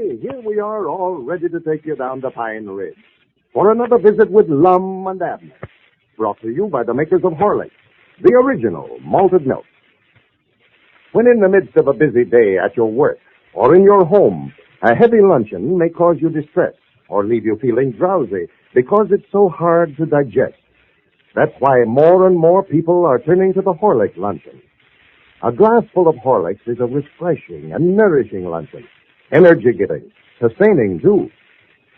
everybody. Here we are, all ready to take you down to Pine Ridge for another visit with Lum and Abner, brought to you by the makers of Horlicks, the original malted milk. When in the midst of a busy day at your work or in your home, a heavy luncheon may cause you distress or leave you feeling drowsy because it's so hard to digest. That's why more and more people are turning to the Horlicks luncheon. A glass full of Horlicks is a refreshing and nourishing luncheon, energy-giving, sustaining, too.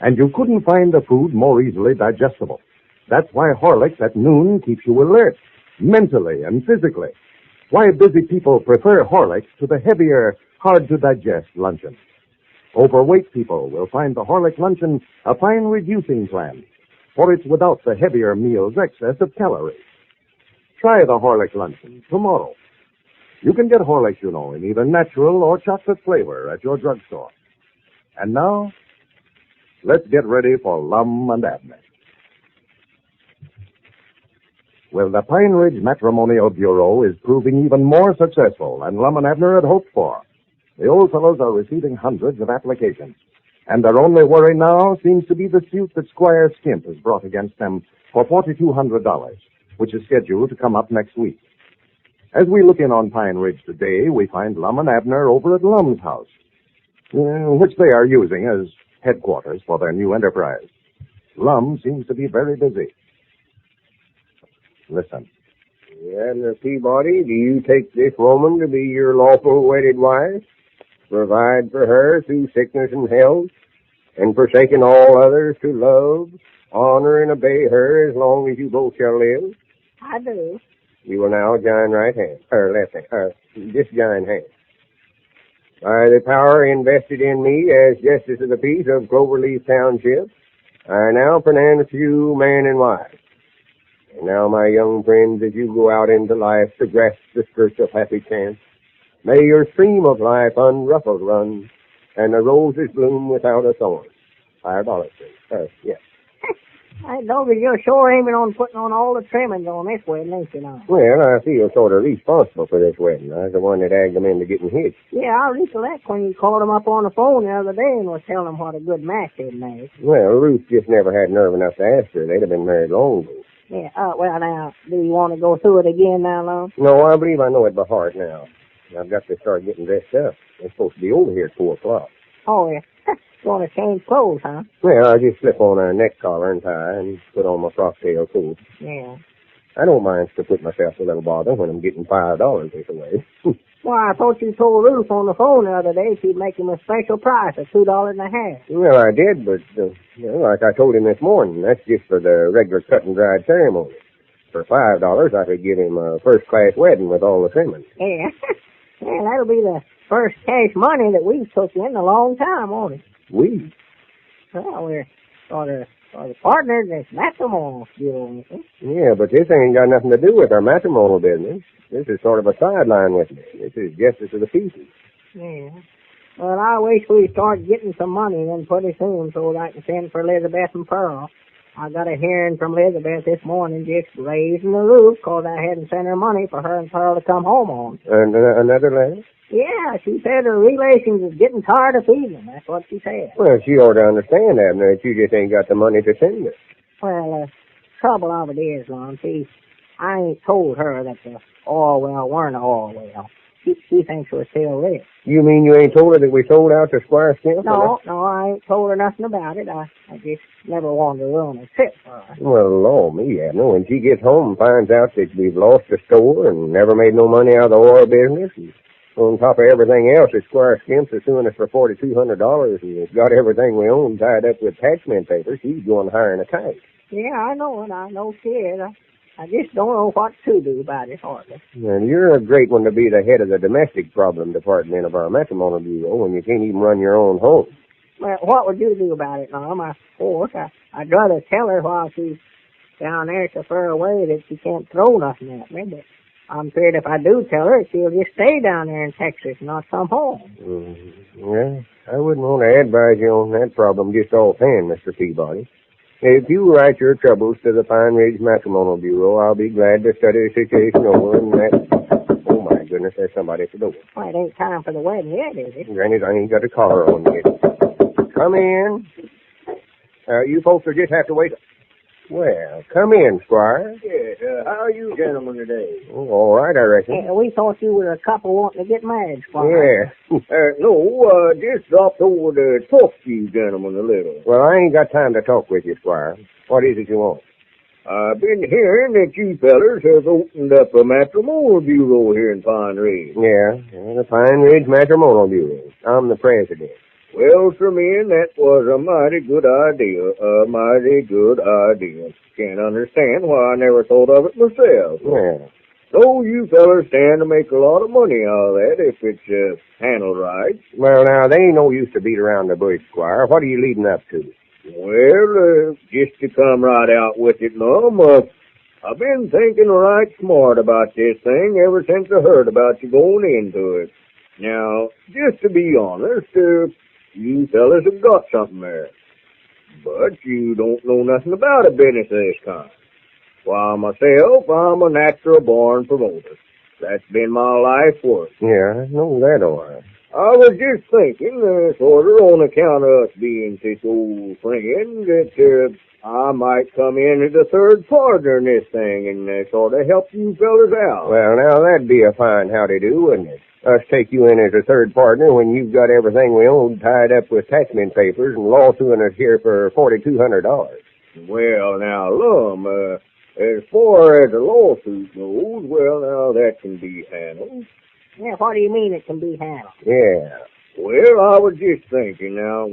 And you couldn't find a food more easily digestible. That's why Horlicks at noon keeps you alert, mentally and physically. Why busy people prefer Horlicks to the heavier, hard-to-digest luncheon. Overweight people will find the Horlicks luncheon a fine reducing plan, for it's without the heavier meal's excess of calories. Try the Horlicks luncheon tomorrow. You can get Horlicks, you know, in either natural or chocolate flavor at your drugstore. And now, let's get ready for Lum and Abner. Well, the Pine Ridge Matrimonial Bureau is proving even more successful than Lum and Abner had hoped for. The old fellows are receiving hundreds of applications, and their only worry now seems to be the suit that Squire Skimp has brought against them for $4,200, which is scheduled to come up next week. As we look in on Pine Ridge today, we find Lum and Abner over at Lum's house, which they are using as headquarters for their new enterprise. Lum seems to be very busy. Listen. Abner Peabody, do you take this woman to be your lawful wedded wife? Provide for her through sickness and health, and forsaking all others to love, honor, and obey her as long as you both shall live? I do. You will now join right hand, or left hand, just join hands. By the power invested in me as Justice of the Peace of Cloverleaf Township, I now pronounce you man and wife. And now, my young friends, as you go out into life to grasp the skirts of happy chance, may your stream of life unruffled run, and the roses bloom without a thorn. $5, please. Yes. I know that you're sure aiming on putting on all the trimmings on this wedding, ain't you now? Well, I feel sort of responsible for this wedding. I was the one that egged them into getting hitched. Yeah, I recollect when you called them up on the phone the other day and was telling them what a good match they'd made. Well, Ruth just never had nerve enough to ask her. They'd have been married long ago. Yeah, well, now, do you want to go through it again now, Lum? No, I believe I know it by heart now. I've got to start getting dressed up. They're supposed to be over here at 4 o'clock. Oh, yeah. Going to change clothes, huh? Well, I just slip on a neck collar and tie and put on my frock-tail coat. Yeah. I don't mind to put myself a little bother when I'm getting $5 this away. Well, I thought you told Ruth on the phone the other day she'd make him a special price of $2.50. Well, I did, but, like I told him this morning, that's just for the regular cut-and-dried ceremony. For $5, I could give him a first-class wedding with all the trimmings. Yeah. Yeah, that'll be the first cash money that we've took in a long time, won't it? We? Well, we're sort of partners in this matrimonial bureau. Yeah, but this ain't got nothing to do with our matrimonial business. This is sort of a sideline with me. This is Justice of the Peace. Yeah. Well, I wish we'd start getting some money then pretty soon so that I can send for Elizabeth and Pearl. I got a hearing from Elizabeth this morning just raising the roof because I hadn't sent her money for her and Pearl to come home on. Another letter? Yeah, she said her relations is getting tired of feeding them. That's what she said. Well, she ought to understand, Abner, that you just ain't got the money to send her. Well, trouble of it is, Lum, I ain't told her that the oil well weren't oil well. She thinks we're still rich. You mean you ain't told her that we sold out to Squire Skimp? No, I ain't told her nothing about it. I just never wanted to ruin a trip for her. Well, Lord, me, Abner, when she gets home and finds out that we've lost the store and never made no money out of the oil business, and on top of everything else, that Squire Skimp's is suing us for $4,200 and has got everything we own tied up with taxman papers, she's going hiring a kite. Yeah, I know it. I know she is. I just don't know what to do about it, hardly. And you're a great one to be the head of the domestic problem department of our matrimonial bureau when you can't even run your own home. Well, what would you do about it, Lum? Of course, I'd rather tell her while she's down there so far away that she can't throw nothing at me, but I'm afraid if I do tell her, she'll just stay down there in Texas and not come home. Yeah, I wouldn't want to advise you on that problem just offhand, Mr. Peabody. If you write your troubles to the Pine Ridge Matrimonial Bureau, I'll be glad to study the situation over and that... Oh, my goodness, there's somebody at the door. Well, it ain't time for the wedding yet, is it? Granny, I ain't got a collar on yet. Come in. You folks will just have to wait. Well, come in, Squire. Yes, how are you gentlemen today? Oh, all right, I reckon. We thought you were a couple wanting to get married, Squire. Yeah. No, just dropped over to talk to you gentlemen a little. Well, I ain't got time to talk with you, Squire. What is it you want? I've been hearing that you fellers have opened up a matrimonial bureau here in Pine Ridge. Yeah, the Pine Ridge Matrimonial Bureau. I'm the president. Well, sir, man, that was a mighty good idea. A mighty good idea. Can't understand why I never thought of it myself. Yeah. So you fellers stand to make a lot of money out of that if it's handled right. Well, now, they ain't no use to beat around the bush, Squire. What are you leading up to? Well, just to come right out with it, Lum, I've been thinking right smart about this thing ever since I heard about you going into it. Now, just to be honest, you fellas have got something there. But you don't know nothing about a business of this kind. Why, myself, I'm a natural born promoter. That's been my life work. Yeah, I know that all right. I was just thinking, sort of on account of us being such old friends, that I might come in as a third partner in this thing and sort of help you fellas out. Well, now, that'd be a fine howdy-do, wouldn't it? Us take you in as a third partner when you've got everything we own tied up with attachment papers and lawsuing us here for $4,200. Well, now, Lum, as far as the lawsuit goes, well, now, that can be handled. Yeah, what do you mean it can be handled? Yeah. Well, I was just thinking now,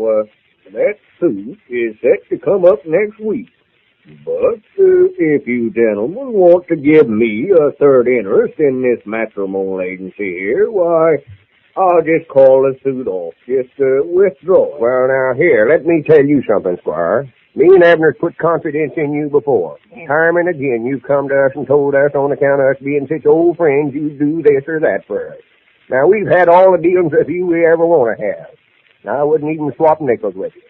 that suit is set to come up next week. But if you gentlemen want to give me a third interest in this matrimonial agency here, why, I'll just call the suit off. Just withdraw it. Well, now, here, let me tell you something, Squire. Me and Abner's put confidence in you before. Yeah. Time and again, you've come to us and told us on account of us being such old friends, you do this or that for us. Now, we've had all the dealings with you we ever want to have. Now, I wouldn't even swap nickels with you.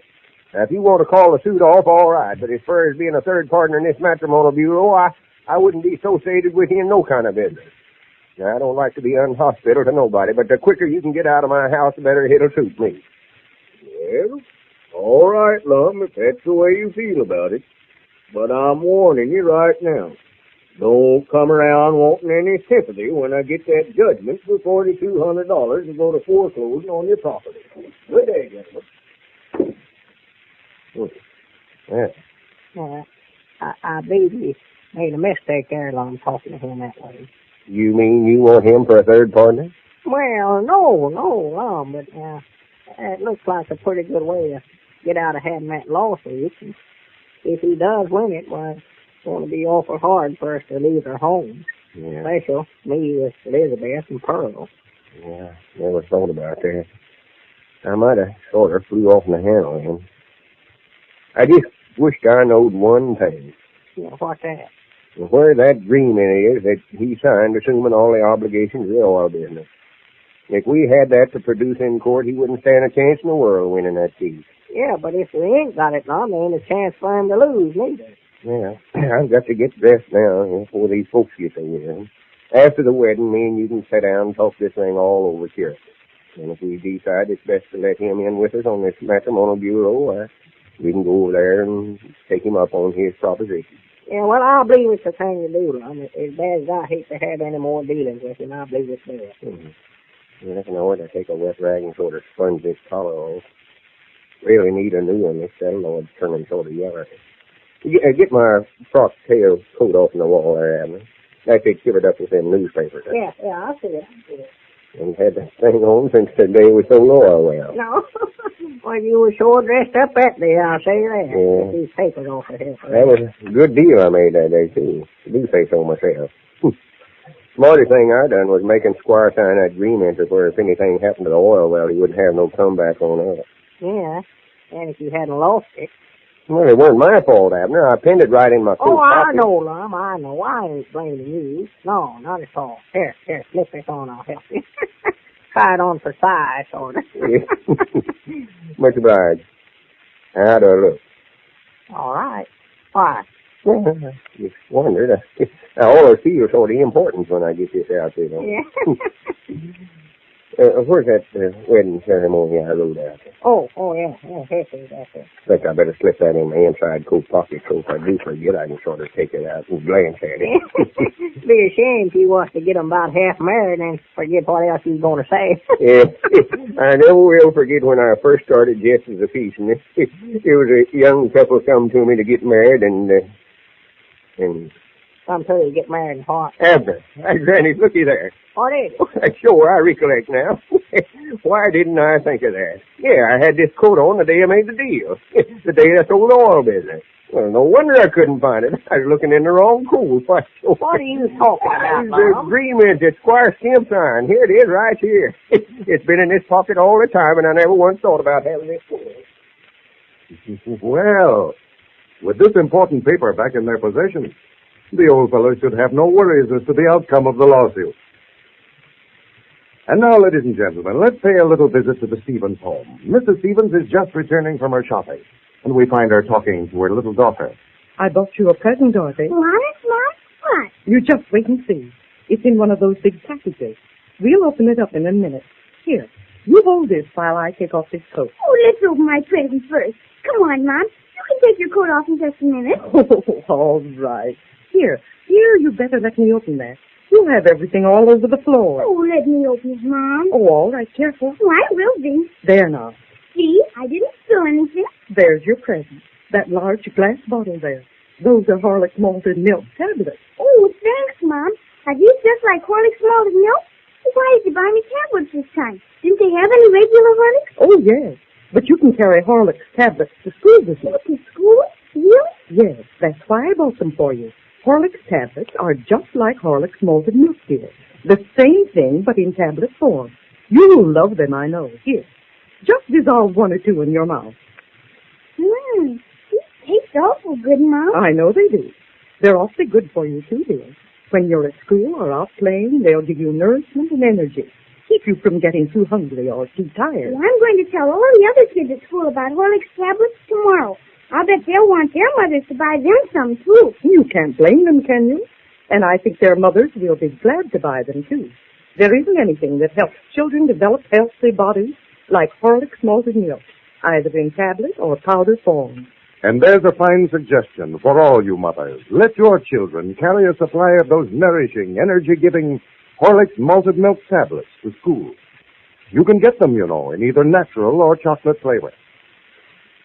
Now, if you want to call the suit off, all right. But as far as being a third partner in this matrimonial bureau, I wouldn't be associated with you in no kind of business. Now, I don't like to be unhospitable to nobody, but the quicker you can get out of my house, the better it'll suit me. Well, all right, Lum, if that's the way you feel about it. But I'm warning you right now. Don't come around wanting any sympathy when I get that judgment for $4,200 to go to foreclosing on your property. Good day, gentlemen. Yeah. I believe you made a mistake there, Lum, talking to him that way. You mean you want him for a third partner? Well, no, Lum, but it looks like a pretty good way to get out of having that lawsuit. And if he does win it, well, it's going to be awful hard for us to leave our homes. Yeah. Especially me with Elizabeth and Pearl. Yeah, never thought about that. I might have sort of flew off in the handle of him. I just wished I knowed one thing. Yeah, what's that? Where that agreement is that he signed assuming all the obligations of the oil business. If we had that to produce in court, he wouldn't stand a chance in the world winning that case. Yeah, but if we ain't got it, Lum, there ain't a chance for him to lose, neither. Yeah, I've got to get dressed now before these folks get here. After the wedding, me and you can sit down and talk this thing all over here. And if we decide it's best to let him in with us on this matrimonial bureau, we can go over there and take him up on his proposition. Yeah, well, I believe it's the thing to do, Lum. As bad as I hate to have any more dealings with him, I believe it's best. Mm-hmm. I reckon I ought to take a wet rag and sort of sponge this collar off. Really need a new one. This saddle turning sort of yellow. Get my frock tail coat off in the wall there, Abner. Like they covered up with them newspapers. Yeah, I see it. And had that thing on since the day we sold oil well. No. Well, you were sure dressed up that day, I'll say that. Yeah. Get these papers off of here. That was a good deal I made that day, too. I do say so myself. Smartest thing I done was making Squire sign that agreement to where if anything happened to the oil well, he wouldn't have no comeback on us. Yeah, and if you hadn't lost it. Well, it weren't my fault, Abner. I pinned it right in my coat I pocket. know, Lum. I know. I ain't blaming you. No, not at all. Here, slip this on. I'll help you. Try it on for size, sort of. Much obliged. How do I look? All right. Why? Just wondered. I always feel sort of important when I get this out there. Yeah. Where's that wedding ceremony I wrote out? Yeah. Here it is, that's it. I think I better slip that in my inside coat pocket so if I do forget, I can sort of take it out and glance at it. Be a shame if you was to get them about half married and forget what else you was going to say. Yeah, I never will forget when I first started just as a piece. And there was a young couple come to me to get married, and Some tell you get married in heart. Abner, Granny, looky there. What is it? Sure, I recollect now. Why didn't I think of that? Yeah, I had this coat on the day I made the deal. The day I sold the oil business. Well, no wonder I couldn't find it. I was looking in the wrong coat. What are you talking about, The agreement that Squire Skimp signed. Here it is, right here. It's been in this pocket all the time, and I never once thought about having it. Well, with this important paper back in their possession, the old fellow should have no worries as to the outcome of the lawsuit. And now, ladies and gentlemen, let's pay a little visit to the Stevens home. Mrs. Stevens is just returning from her shopping, and we find her talking to her little daughter. I bought you a present, Dorothy. What? What? You just wait and see. It's in one of those big packages. We'll open it up in a minute. Here, you hold this while I take off this coat. Oh, let's open my present first. Come on, Mom. You can take your coat off in just a minute. Oh, all right. Here, you better let me open that. You'll have everything all over the floor. Oh, let me open it, Mom. Oh, all right, careful. Oh, I will be. There now. See, I didn't spill anything. There's your present. That large glass bottle there. Those are Horlicks malted milk tablets. Oh, thanks, Mom. Are these just like Horlicks malted milk? Why did you buy me tablets this time? Didn't they have any regular Horlicks? Oh, yes. But you can carry Horlicks tablets to school with you. To school? Really? Yes, that's why I bought them for you. Horlicks tablets are just like Horlicks malted milk, dear. The same thing, but in tablet form. You'll love them, I know. Here, just dissolve one or two in your mouth. These taste awful good, Mom. I know they do. They're awfully good for you, too, dear. When you're at school or out playing, they'll give you nourishment and energy. Keep you from getting too hungry or too tired. Well, I'm going to tell all the other kids at school about Horlicks tablets tomorrow. I'll bet they'll want their mothers to buy them some, too. You can't blame them, can you? And I think their mothers will be glad to buy them, too. There isn't anything that helps children develop healthy bodies like Horlicks malted milk, either in tablet or powder form. And there's a fine suggestion for all you mothers. Let your children carry a supply of those nourishing, energy-giving Horlicks malted milk tablets to school. You can get them, you know, in either natural or chocolate flavor.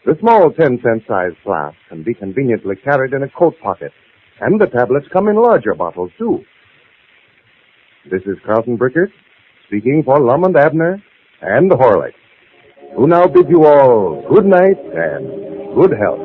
The small 10-cent size flask can be conveniently carried in a coat pocket, and the tablets come in larger bottles, too. This is Carlton Brickert, speaking for Lum and Abner and Horlicks, who now bid you all good night and good health.